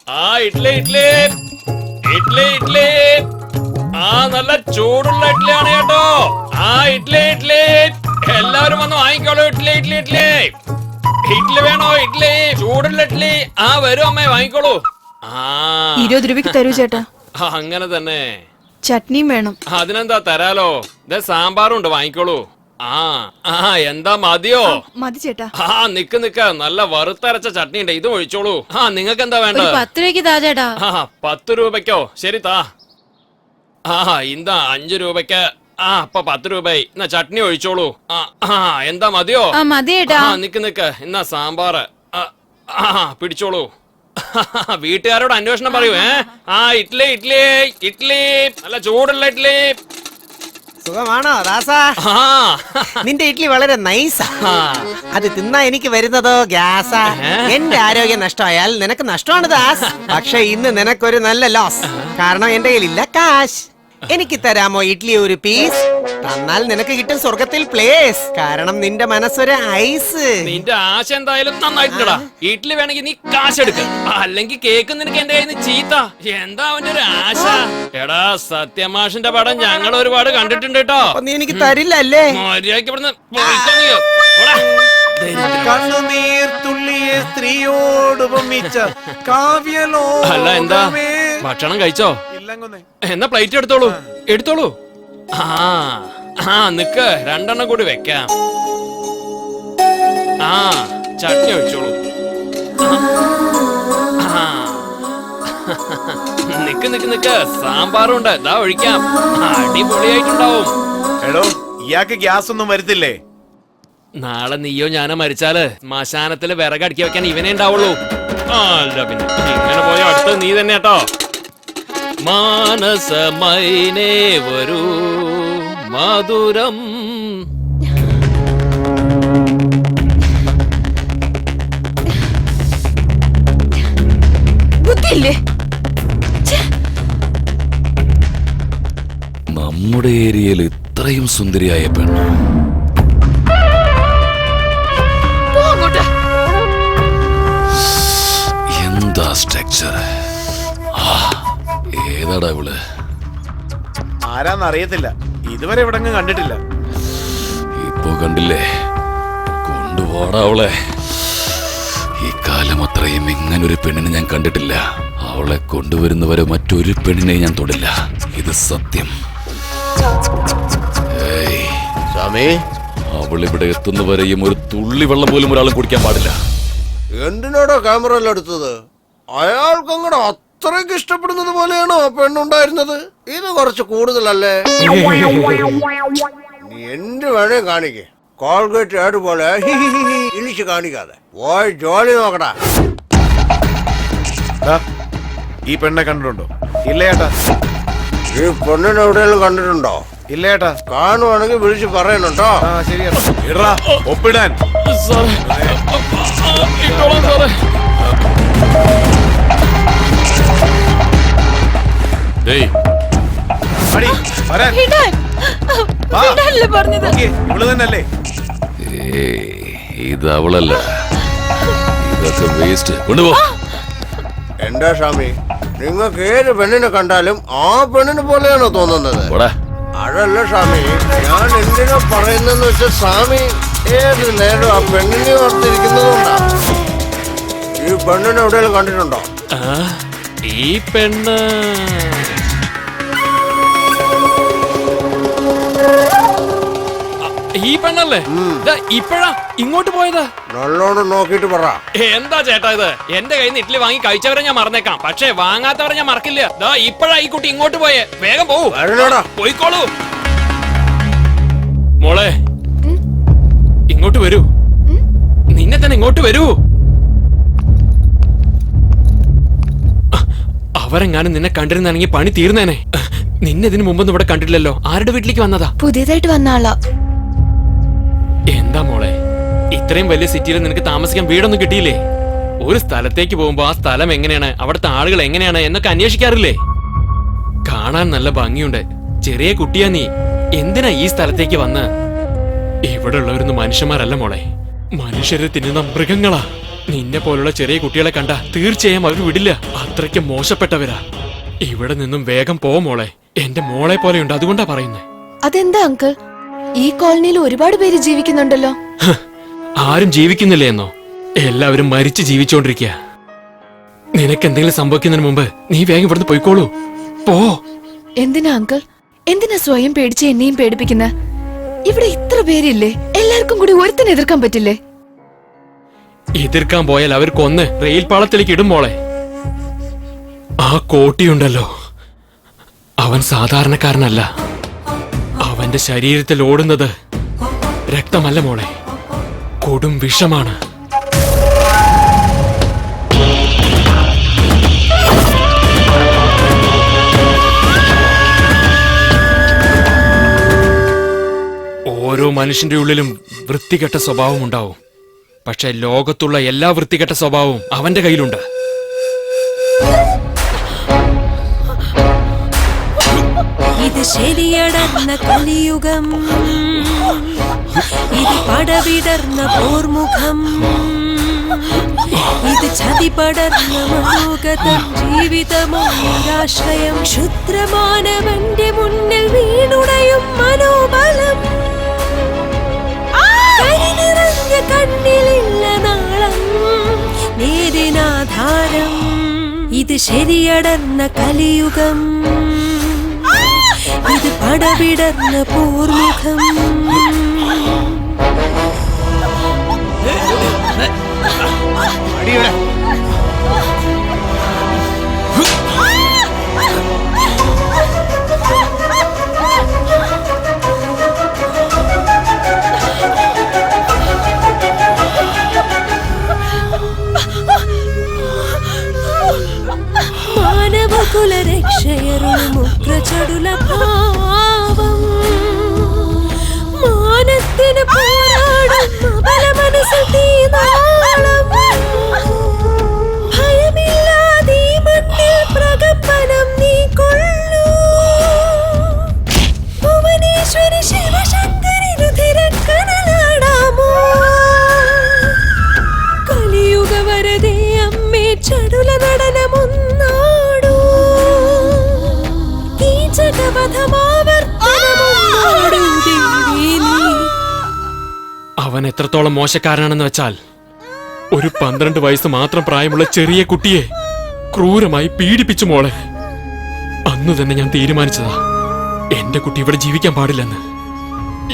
ഇഡ്ലി ഇഡ്ലി ഇഡ്ലി ഇഡ്ലി നല്ല ചൂടുള്ള ഇഡ്ലിയാണ് കേട്ടോ. ഇഡ്ലി ഇഡ്ലി എല്ലാവരും വന്ന് വാങ്ങിക്കോളൂ. ഇഡ്ലി ഇഡ്ലി ഇഡ്ലി ഇഡ്ലി വേണോ? ഇഡ്ലി ചൂടുള്ള ഇഡ്ലി. വരും അമ്മേ, വാങ്ങിക്കോളൂ. 20 രൂപയ്ക്ക് തരൂ ചേട്ടാ. അങ്ങനെ തന്നെ. ചട്നിയും വേണം. അതിനെന്താ, തരാലോ. സാമ്പാറും ഉണ്ട്, വാങ്ങിക്കോളൂ. എന്താ, മതിയോ? മതി ചേട്ടാ. നിക്ക് നിക്ക്, നല്ല വറുത്തരച്ച ചട്നി ഉണ്ട്, ഇതും ഒഴിച്ചോളൂ. നിങ്ങൾക്ക് എന്താ വേണ്ടത്? 10 രൂപയ്ക്ക് താ ചേട്ടാ. 10 രൂപയ്ക്കോ? ശരി, താ. എന്താ 5 രൂപയ്ക്ക്? അപ്പൊ 10 രൂപയായി. എന്നാ ചട്നി ഒഴിച്ചോളൂ. എന്താ, മതിയോ? മതി ചേട്ടാ. നിക്ക് നിക്ക്, എന്നാ സാമ്പാറ് പിടിച്ചോളൂ. വീട്ടുകാരോട് അന്വേഷണം പറയൂ. ഇഡ്ലി ഇഡ്ലി ഇഡ്ലി നല്ല ചൂടുള്ള ഇഡ്ലി. സുഖമാണോ ദാസാ? നിന്റെ ഇഡ്ലി വളരെ നൈസാ. അത് തിന്നാ എനിക്ക് വരുന്നതോ ഗ്യാസാ. എന്റെ ആരോഗ്യം നഷ്ടമായാൽ നിനക്ക് നഷ്ടമാണ് ദാസ്. പക്ഷെ ഇന്ന് നിനക്കൊരു നല്ല ലോസ്. കാരണം എന്റെ കയ്യിലില്ല കാശ്. എനിക്ക് തരാമോ ഇഡ്ലി ഒരു പീസ്? തന്നാൽ നിനക്ക് കിട്ടും സ്വർഗത്തിൽ പ്ലേസ്. കാരണം നിന്റെ മനസ്സൊരു ഐസ്. നിന്റെ ആശ എന്തായാലും നന്നായിട്ടുണ്ടടാ. ഇഡ്ലി വേണമെങ്കിൽ നീ കാശ് എടുക്ക, അല്ലെങ്കിൽ കേക്ക് നിനക്ക് എന്റെ കയ്യിൽ നിന്ന് ചീത്ത. എന്താ അവന്റെ ഒരു ആശ? എടാ, സത്യമാഷിന്റെ പടം ഞങ്ങൾ ഒരുപാട് കണ്ടിട്ടുണ്ട് കേട്ടോ. നീ എനിക്ക് തരില്ലല്ലേ? മര്യാദയ്ക്ക് ഇവിടുന്ന് പോയിക്കോ നീ. കണ്ണുനീർ തുള്ളിയെ സ്ത്രീയോട് ഉപമിച്ച കാവ്യലോ. അല്ല, എന്താ ഭക്ഷണം കഴിച്ചോ? എന്നാ പ്ലേറ്റ് എടുത്തോളൂ, എടുത്തോളൂ. നിക്ക്, 2 എണ്ണം കൂടി വെക്കാം. ചട്നി ഒഴിച്ചോളൂ. നിക്ക് നിക്ക് നിക്ക്, സാമ്പാറുണ്ട്, ഇതാ ഒഴിക്കാം. അടിപൊളിയായിട്ടുണ്ടാവും. എടോ, ഇയാൾക്ക് ഗ്യാസ് ഒന്നും വരുത്തില്ലേ? നാളെ നീയോ ഞാനോ മരിച്ചാല് ശ്മശാനത്തില് വിറകടുക്കി വെക്കാൻ ഇവനെ ഉണ്ടാവുള്ളൂ. അല്ല പിന്നെ ഇങ്ങനെ പോയ അടുത്ത് നീ തന്നെ കേട്ടോ. മാനസമൈനേ വരൂ മധുരം. ബുദ്ധിയില്ലേ? നമ്മുടെ ഏരിയയിൽ ഇത്രയും സുന്ദരിയായ പെണ്ണ് എന്താ സ്ട്രക്ചർ? ഏതാടാ ഇവള്? ആരാന്നറിയത്തില്ല, ഇതുവരെ ഇവിടെ കണ്ടിട്ടില്ല. ഇപ്പൊ കണ്ടില്ലേ? കൊണ്ടുപോടാ അവളെ. ഈ കാലം അത്രയും ഇങ്ങനൊരു പെണ്ണിനെ ഞാൻ കണ്ടിട്ടില്ല. അവളെ കൊണ്ടുവരുന്നവരെ മറ്റൊരു പെണ്ണിനെ ഞാൻ തൊടില്ല. ഇത് സത്യം. അവളിവിടെ എത്തുന്നവരെയും ഒരു തുള്ളി വെള്ളം പോലും ഒരാളും കുടിക്കാൻ പാടില്ല. എന്തിനാടോ ക്യാമറ എല്ലാം എടുത്തത്? അയാൾക്ക് അങ്ങോട്ട് അത്രയ്ക്ക് ഇഷ്ടപ്പെടുന്നത് പോലെയാണോ ആ പെണ്ണുണ്ടായിരുന്നത്? ഇത് കുറച്ച് കൂടുതലല്ലേ? നീ എന്ത് വേണേ കാണിക്കേ. കോൾഗേറ്റ് ആഡ് പോലെ ഇളിച്ച് കാണിക്കാതെ പോയി ജോലി നോക്കടാ. ഈ പെണ്ണെ കണ്ടിട്ടുണ്ടോ? ഇല്ല ചേട്ടാ. ഈ പെണ്ണിനെ എവിടെയെങ്കിലും കണ്ടിട്ടുണ്ടോ? ഇല്ല ചേട്ടാ. കാണുവാണെങ്കിൽ വിളിച്ച് പറയണുണ്ടോ? ശരി ചേട്ടാ. ഒപ്പിടാൻ ഇവള് തന്നെയല്ലേ? ഇത് അവളല്ല, ഇതൊക്കെ വേസ്റ്റ്. കൊണ്ടുപോ. എന്താ സ്വാമി, നിങ്ങൾക്ക് ഏത് പെണ്ണിനെ കണ്ടാലും ആ പെണ്ണിനെ പോലെയാണോ തോന്നുന്നത്? അതല്ല സ്വാമി, ഞാൻ എന്തിനാ പറയുന്നെന്ന് വെച്ചാൽ സ്വാമി ഏത് നേരം ആ പെണ്ണിനെ ഓർത്തിരിക്കുന്നതുകൊണ്ടാ. ഈ പെണ്ണിനെ എവിടെയെങ്കിലും കണ്ടിട്ടുണ്ടോ? ഈ പെണ്ണ് ഈ പെണ്ണല്ലേ? ഇപ്പഴാ ഇങ്ങോട്ട് പോയത്? നല്ലോണം നോക്കിട്ട് പറ. എന്താ ചേട്ടാ ഇത്? എന്റെ കയ്യിൽ നിന്ന് ഇഡ്ലി വാങ്ങി കഴിച്ചവരെ ഞാൻ മറന്നേക്കാം, പക്ഷെ വാങ്ങാത്തവരെ ഞാൻ മറക്കില്ല. ഇപ്പഴാ ഈ കുട്ടി ഇങ്ങോട്ട് പോയേ. വേഗം പോവൂ, പോയിക്കോളൂ. മോളെ, ഇങ്ങോട്ട് വരൂ. നിന്നെ തന്നെ ഇങ്ങോട്ട് വരൂ. അവരെങ്ങാനും നിന്നെ കണ്ടിരുന്നാണെങ്കിൽ പണി തീർന്നേനെ. നിന്നെ ഇതിനു മുമ്പൊന്നും ഇവിടെ കണ്ടിട്ടില്ലല്ലോ. ആരുടെ വീട്ടിലേക്ക് വന്നതാ? പുതിയതായിട്ട് വന്ന ആളാ. എന്താ മോളെ, ഇത്രയും വലിയ സിറ്റിയിൽ നിനക്ക് താമസിക്കാൻ വീടൊന്നും കിട്ടിയില്ലേ? ഒരു സ്ഥലത്തേക്ക് പോകുമ്പോ ആ സ്ഥലം എങ്ങനെയാണ്, അവിടുത്തെ ആളുകൾ എങ്ങനെയാണ് എന്നൊക്കെ അന്വേഷിക്കാറില്ലേ? കാണാൻ നല്ല ഭംഗിയുണ്ട്. ചെറിയ കുട്ടിയാ നീ. എന്തിനാ ഈ സ്ഥലത്തേക്ക് വന്ന്? ഇവിടെ ഉള്ളവരൊന്നും മനുഷ്യന്മാരല്ല മോളെ, മനുഷ്യരെ തിന്നുന്ന മൃഗങ്ങളാ. നിന്നെ പോലുള്ള ചെറിയ കുട്ടികളെ കണ്ട തീർച്ചയായും അവർ വിടില്ല. അത്രയ്ക്ക് മോശപ്പെട്ടവരാ. ഇവിടെ നിന്നും വേഗം പോ മോളെ. എന്റെ മോളെ പോലെയുണ്ട്, അതുകൊണ്ടാ പറയുന്നേ. അതെന്താ അങ്കിൾ, ഈ കോളനിയിൽ ഒരുപാട് പേര് ജീവിക്കുന്നുണ്ടല്ലോ. ആരും ജീവിക്കുന്നില്ലേ എന്നോ? എല്ലാവരും മരിച്ച് ജീവിച്ചോണ്ടിരിക്കുക. നിനക്ക് എന്തെങ്കിലും സംഭവിക്കുന്നതിന് മുമ്പ് നീ വേഗം ഇവിടുന്ന് പോയിക്കോളൂ. പോ. എന്തിനാ അങ്കിൾ, എന്തിനാ സ്വയം പേടിച്ച് എന്നെയും പേടിപ്പിക്കുന്ന? ഇവിടെ ഇത്ര പേരില്ലേ, എല്ലാവർക്കും കൂടി ഒരുത്തനെ എതിർക്കാൻ പറ്റില്ലേ? എതിർക്കാൻ പോയാൽ അവർ കൊന്ന് റെയിൽ പാളത്തിലേക്ക് ഇടും മോളെ. ആ കോട്ടിയുണ്ടല്ലോ, അവൻ സാധാരണക്കാരനല്ല. അവന്റെ ശരീരത്തിൽ ഓടുന്നത് രക്തമല്ല മോളെ, കൊടും വിഷമാണ്. ഓരോ മനുഷ്യന്റെ ഉള്ളിലും വൃത്തികെട്ട സ്വഭാവം ഉണ്ടാവും. പക്ഷെ ലോകത്തുള്ള എല്ലാ വൃത്തികെട്ട സ്വഭാവവും അവന്റെ കയ്യിലുണ്ട്. ഇത് ശരിയടർന്ന കലിയുഗം, ഇത് പടവിടർന്ന പോർമുഖം, ഇത് ചതി പടർന്ന മനോഗത ജീവിതമൊരാശ്രയം. ക്ഷുദ്രമാനവന്റെ മുന്നിൽ വീണുടയും മനോബലം, കരിനിറഞ്ഞ കണ്ണിലില്ല നാളം, നേരിനാധാരം. ഇത് ശരിയടർന്ന കലിയുഗം, ഇത് പടവിടർന്ന പോർമുഖം. മാനവകുലരക്ഷയരുമുഗ്രചടുല ഭാവം, മാനത്തിന് പോരാടുന്ന ബലമനസ്സിൽ തീനാളം. ഭയമില്ലാതെ ഈ മണ്ണിൽ പ്രകമ്പനം നീ കൊള്ളൂ. ഭുവനേശ്വരി ശിവശങ്കരി രുധിരക്കനലാടാമോ? കലിയുഗ വരദേ അമ്മേ ചടുല നടനമൊന്നാടൂ. അവൻ എത്രത്തോളം മോശക്കാരനാണെന്ന് വെച്ചാൽ, ഒരു 12 വയസ്സ് മാത്രം പ്രായമുള്ള ചെറിയ കുട്ടിയെ ക്രൂരമായി പീഡിപ്പിച്ചു മോളെ. അന്നു തന്നെ ഞാൻ തീരുമാനിച്ചതാ, എന്റെ കുട്ടി ഇവിടെ ജീവിക്കാൻ പാടില്ലെന്ന്.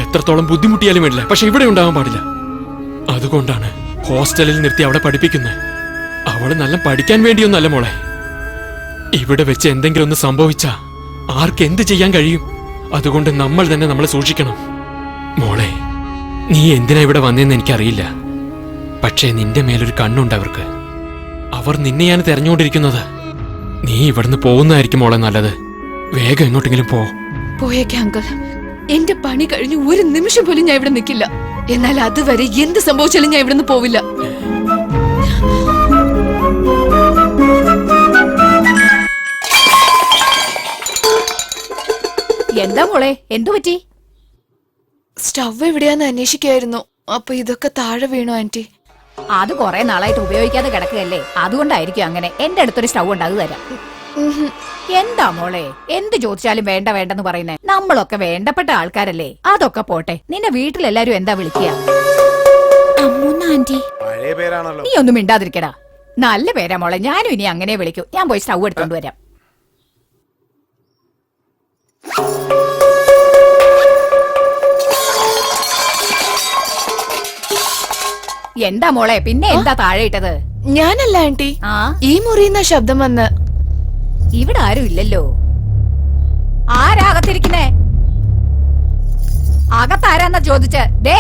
എത്രത്തോളം ബുദ്ധിമുട്ടിയാലും വേണ്ടില്ല, പക്ഷെ ഇവിടെ ഉണ്ടാവാൻ പാടില്ല. അതുകൊണ്ടാണ് ഹോസ്റ്റലിൽ നിർത്തി അവളെ പഠിപ്പിക്കുന്നത്. അവള് നല്ല പഠിക്കാൻ വേണ്ടിയൊന്നല്ല മോളെ. ഇവിടെ വെച്ച് എന്തെങ്കിലും ഒന്ന് സംഭവിച്ചാ ആർക്ക് എന്ത് ചെയ്യാൻ കഴിയും? അതുകൊണ്ട് നമ്മൾ തന്നെ നമ്മളെ സൂക്ഷിക്കണം. മോളെ, നീ എന്തിനാ ഇവിടെ വന്നതെന്ന് എനിക്കറിയില്ല. പക്ഷേ നിന്റെ മേലൊരു കണ്ണുണ്ട് അവർക്ക്. അവർ നിന്നെയാണ് തെരഞ്ഞുകൊണ്ടിരിക്കുന്നത്. നീ ഇവിടുന്ന് പോകുന്നതായിരിക്കും മോളെ നല്ലത്. വേഗം എങ്ങോട്ടെങ്കിലും പോ. പോയേക്കാം അങ്കിൾ, എന്റെ പണി കഴിഞ്ഞ് ഒരു നിമിഷം പോലും ഞാൻ ഇവിടെ നിൽക്കില്ല. എന്നാൽ അതുവരെ എന്ത് സംഭവിച്ചാലും ഞാൻ ഇവിടുന്ന് പോവില്ല. എന്താ മോളെ, എന്തു പറ്റി? സ്റ്റവ് എവിടെയാന്ന് അന്വേഷിക്കായിരുന്നു. അപ്പൊ ഇതൊക്കെ താഴെ വീണു ആന്റി. അത് കുറെ നാളായിട്ട് ഉപയോഗിക്കാതെ കിടക്കുകയല്ലേ, അതുകൊണ്ടായിരിക്കും അങ്ങനെ. എന്റെ അടുത്തൊരു സ്റ്റവ് ഉണ്ട്, അത് തരാം. എന്താ മോളെ, എന്ത് ചോദിച്ചാലും വേണ്ട വേണ്ടെന്ന് പറയുന്നേ? നമ്മളൊക്കെ വേണ്ടപ്പെട്ട ആൾക്കാരല്ലേ. അതൊക്കെ പോട്ടെ, നിന്നെ വീട്ടിലെല്ലാരും എന്താ വിളിക്കുക? ആന്റി, പഴയ പേരാണല്ലോ. നീ ഒന്നും മിണ്ടാതിരിക്കടാ. നല്ല പേരാ മോളെ, ഞാനും ഇനി അങ്ങനെ വിളിക്കൂ. ഞാൻ പോയി സ്റ്റവ് എടുത്തോണ്ട് വരാം. എന്താ മോളെ, പിന്നെ എന്താ താഴെ ഇട്ടത്? ഞാനല്ല ആന്റി, ആ, ഈ മുറിയുന്ന ശബ്ദം വന്ന്. ഇവിടെ ആരും ഇല്ലല്ലോ. ആരാകത്തിരിക്കുന്നേ? അകത്താരാന്നാ ചോദിച്ച്? ദേ,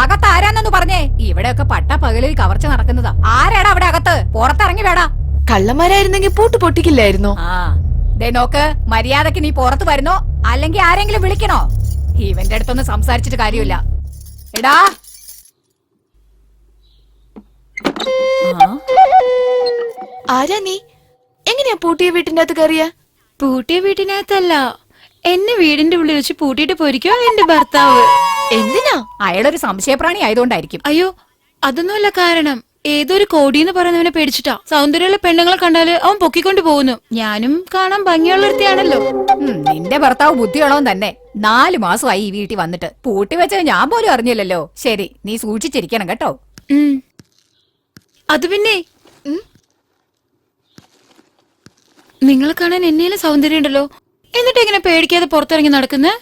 അകത്താരാന്നു പറഞ്ഞേ. ഇവിടെയൊക്കെ പട്ട പകലിൽ കവർച്ച നടക്കുന്നതാ. ആരാടാ അവിടെ അകത്ത്? പുറത്തിറങ്ങി വേടാ. കള്ളന്മാരായിരുന്നെങ്കിൽ പൂട്ട് പൊട്ടിക്കില്ലായിരുന്നോ? ആ, ദേ നോക്ക്, മര്യാദക്ക് നീ പുറത്ത് വരുന്നോ അല്ലെങ്കിൽ ആരെങ്കിലും വിളിക്കണോ? ഇവന്റെ അടുത്തൊന്നും സംസാരിച്ചിട്ട് കാര്യമില്ല. എടാ, ആരാ നീ? എങ്ങനെയാ പൂട്ടിയ വീട്ടിന്റെ അകത്ത് കയറിയ? പൂട്ടിയ വീട്ടിനകത്തല്ല, എന്നെ വീടിന്റെ ഉള്ളിൽ വെച്ച് പൂട്ടിയിട്ട് പോയിരിക്കോ എന്റെ ഭർത്താവ്. എന്തിനാ? അയാളൊരു സംശയപ്രാണി ആയതുകൊണ്ടായിരിക്കും. അയ്യോ, അതൊന്നുമല്ല കാരണം. ഏതൊരു കോടിന്ന് പറയുന്നവനെ പേടിച്ചിട്ടാ. സൗന്ദര്യമുള്ള പെണ്ണുങ്ങളെ കണ്ടാല് അവൻ പൊക്കിക്കൊണ്ട് പോകുന്നു. ഞാനും കാണാൻ ഭംഗിയുള്ളൊരുത്തിയാണല്ലോ. നിന്റെ ഭർത്താവ് ബുദ്ധിയുള്ളവൻ തന്നെ. 4 മാസമായി ഈ വീട്ടിൽ വന്നിട്ട് പൂട്ടി വെച്ചത് ഞാൻ പോലും അറിഞ്ഞില്ലല്ലോ. ശരി, നീ സൂക്ഷിച്ചിരിക്കണം കേട്ടോ. അത് പിന്നെ നിങ്ങളെ കാണാൻ എന്നേലും സൗന്ദര്യം ഉണ്ടല്ലോ, എന്നിട്ട് എങ്ങനെ പേടിക്കാതെ പുറത്തിറങ്ങി നടക്കുന്നേ?